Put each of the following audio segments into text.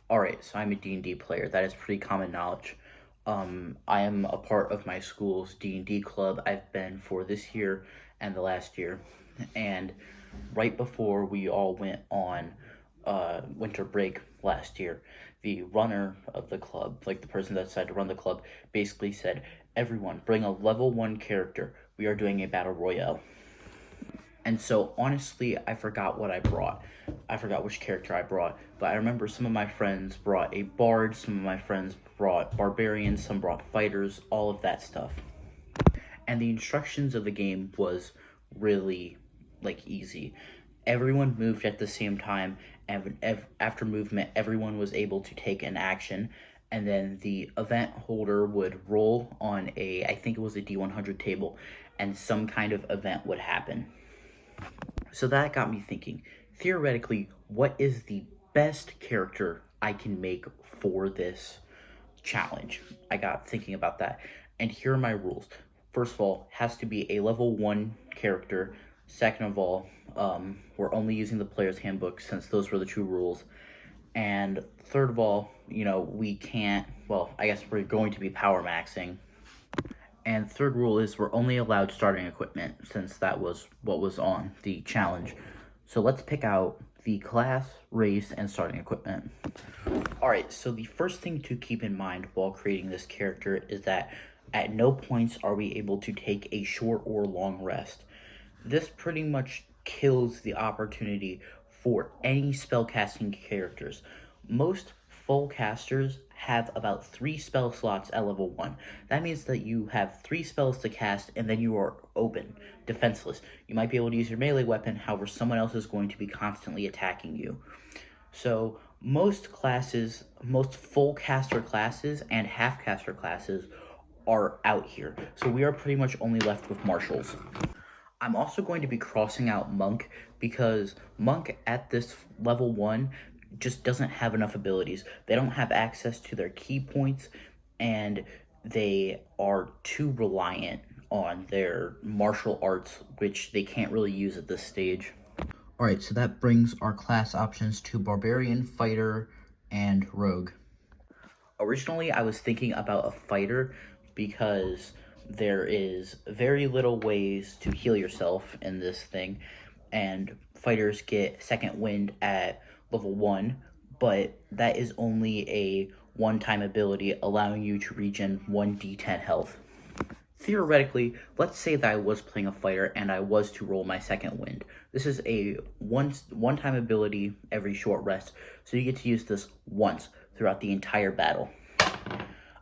Alright, so I'm a D&D player. That is pretty common knowledge. I am a part of my school's D&D club. I've been for this year and the last year. And right before we all went on winter break last year, the runner of the club, like the person that decided to run the club, basically said, "Everyone, bring a level 1 character. We are doing a battle royale." And so honestly, I forgot what I brought. I forgot which character I brought, but I remember some of my friends brought a bard, some of my friends brought barbarians, some brought fighters, all of that stuff. And the instructions of the game was really easy. Everyone moved at the same time, and after movement, everyone was able to take an action, and then the event holder would roll on I think it was a D100 table, and some kind of event would happen. So that got me thinking, theoretically, what is the best character I can make for this challenge? I got thinking about that, and here are my rules. First of all, has to be a level 1 character. Second of all, we're only using the player's handbook since those were the two rules. And third of all, we can't, well, I guess we're going to be power maxing. And third rule is we're only allowed starting equipment since that was what was on the challenge. So let's pick out the class, race, and starting equipment. Alright, so the first thing to keep in mind while creating this character is that at no points are we able to take a short or long rest. This pretty much kills the opportunity for any spellcasting characters. Most full casters have about 3 spell slots at level 1. That means that you have 3 spells to cast and then you are open, defenseless. You might be able to use your melee weapon, however someone else is going to be constantly attacking you. So most classes, most full caster classes and half caster classes are out here. So we are pretty much only left with marshals. I'm also going to be crossing out Monk because Monk at this level 1 just doesn't have enough abilities. They don't have access to their key points, and they are too reliant on their martial arts, which they can't really use at this stage. Alright, so that brings our class options to Barbarian, Fighter, and Rogue. Originally, I was thinking about a Fighter because there is very little ways to heal yourself in this thing, and fighters get second wind at level 1, but that is only a one-time ability allowing you to regen 1d10 health. Theoretically, let's say that I was playing a fighter and I was to roll my second wind. This is a one-time ability every short rest, so you get to use this once throughout the entire battle.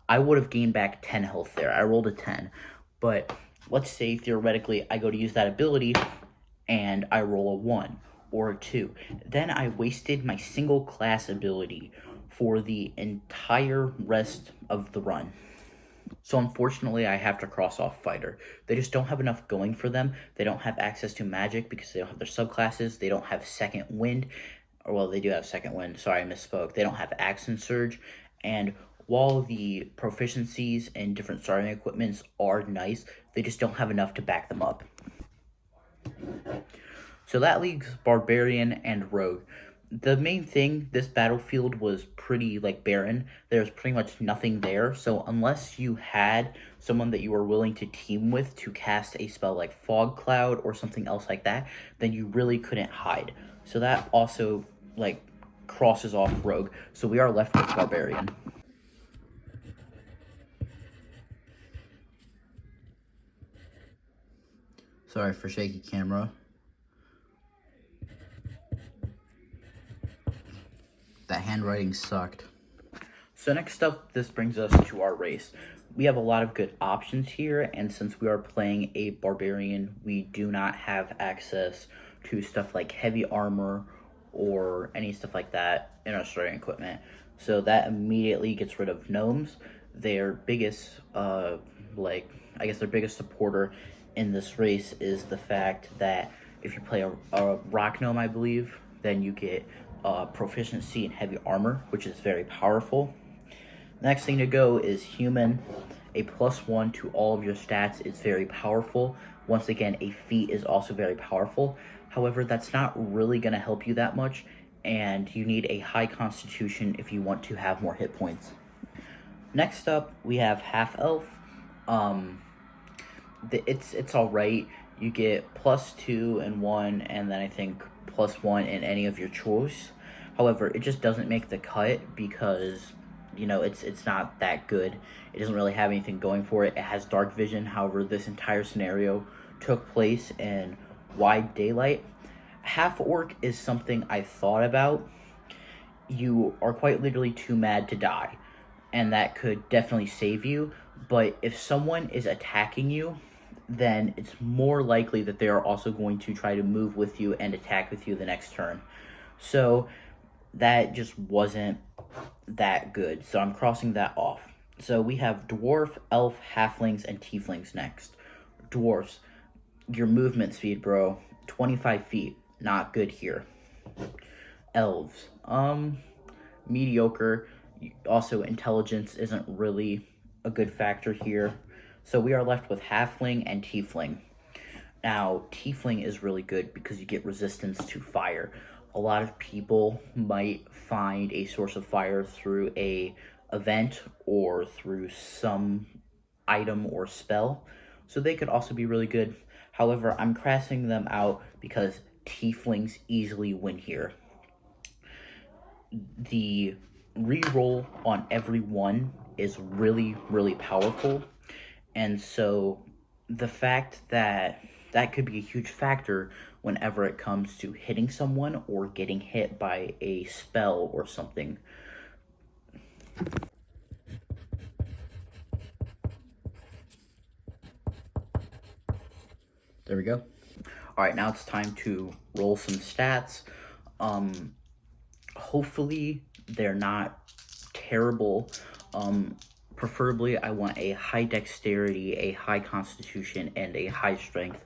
I would have gained back 10 health there. I rolled a 10, but let's say theoretically I go to use that ability and I roll a 1 or a 2. Then I wasted my single class ability for the entire rest of the run. So unfortunately, I have to cross off Fighter. They just don't have enough going for them. They don't have access to magic because they don't have their subclasses. They don't have second wind. Or, well, they do have second wind. Sorry, I misspoke. They don't have Axe and Surge. And while the proficiencies and different starting equipments are nice, they just don't have enough to back them up. So that leaves Barbarian and Rogue. The main thing, this battlefield was pretty barren. There's pretty much nothing there, so unless you had someone that you were willing to team with to cast a spell like Fog Cloud or something else like that, then you really couldn't hide. So that also crosses off Rogue, so we are left with Barbarian. Sorry for shaky camera. That handwriting sucked. So next up, this brings us to our race. We have a lot of good options here, and since we are playing a barbarian, we do not have access to stuff like heavy armor or any stuff like that in our starting equipment. So that immediately gets rid of gnomes. Their biggest, I guess their biggest supporter in this race is the fact that if you play a rock gnome, I believe, then you get proficiency in heavy armor, which is very powerful. Next thing to go is human. A +1 to all of your stats is very powerful. Once again, a feat is also very powerful. However, that's not really going to help you that much, and you need a high constitution if you want to have more hit points. Next up, we have half elf. Um, it's all right. You get +2 in one, and then I think +1 in any of your choice. However, it just doesn't make the cut because it's not that good. It doesn't really have anything going for it. It has dark vision. However, this entire scenario took place in wide daylight. Half orc is something I thought about. You are quite literally too mad to die, and that could definitely save you. But if someone is attacking you, then it's more likely that they are also going to try to move with you and attack with you the next turn. So that just wasn't that good. So I'm crossing that off. So we have dwarf, elf, halflings, and tieflings next. Dwarfs, your movement speed, bro, 25 feet. Not good here. Elves, mediocre. Also, intelligence isn't really a good factor here. So we are left with halfling and tiefling. Now, tiefling is really good because you get resistance to fire. A lot of people might find a source of fire through a event or through some item or spell, so they could also be really good. However, I'm crossing them out because tieflings easily win here. The reroll on every one is really, really powerful, and so the fact that that could be a huge factor whenever it comes to hitting someone or getting hit by a spell or something. There we go. All right, now it's time to roll some stats. Hopefully they're not terrible. Preferably I want a high dexterity, a high constitution, and a high strength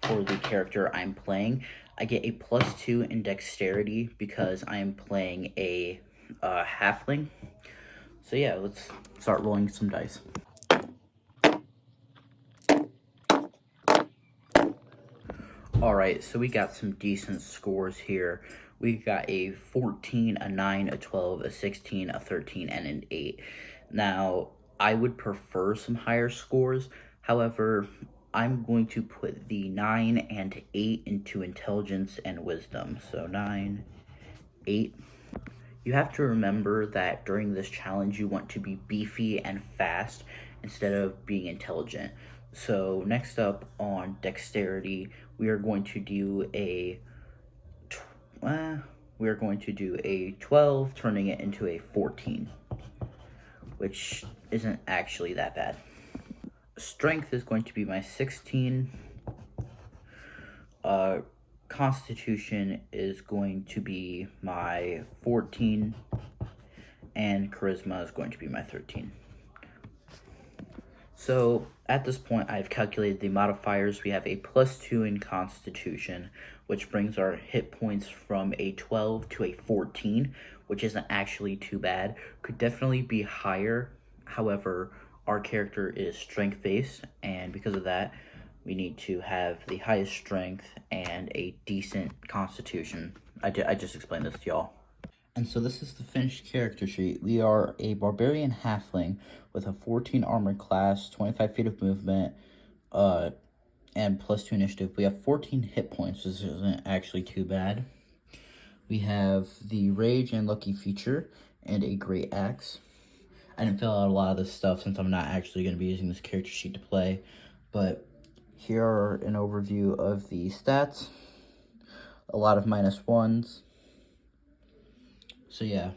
for the character I'm playing. I get a +2 in dexterity because I am playing a halfling. So yeah, let's start rolling some dice. Alright, so we got some decent scores here. We got a 14, a 9, a 12, a 16, a 13, and an 8. Now, I would prefer some higher scores. However, I'm going to put the 9 and 8 into intelligence and wisdom. So 9, 8. You have to remember that during this challenge, you want to be beefy and fast instead of being intelligent. So next up on dexterity, we are going to do a 12, turning it into a 14, which isn't actually that bad. Strength is going to be my 16. Constitution is going to be my 14, and charisma is going to be my 13. So at this point, I've calculated the modifiers. We have a +2 in constitution, which brings our hit points from a 12 to a 14, which isn't actually too bad. Could definitely be higher. However, our character is strength-based, and because of that, we need to have the highest strength and a decent constitution. I just explained this to y'all. And so this is the finished character sheet. We are a barbarian halfling with a 14 armor class, 25 feet of movement, and +2 initiative. We have 14 hit points, which isn't actually too bad. We have the rage and lucky feature and a great axe. I didn't fill out a lot of this stuff since I'm not actually going to be using this character sheet to play, but here are an overview of the stats. A lot of -1s. So yeah.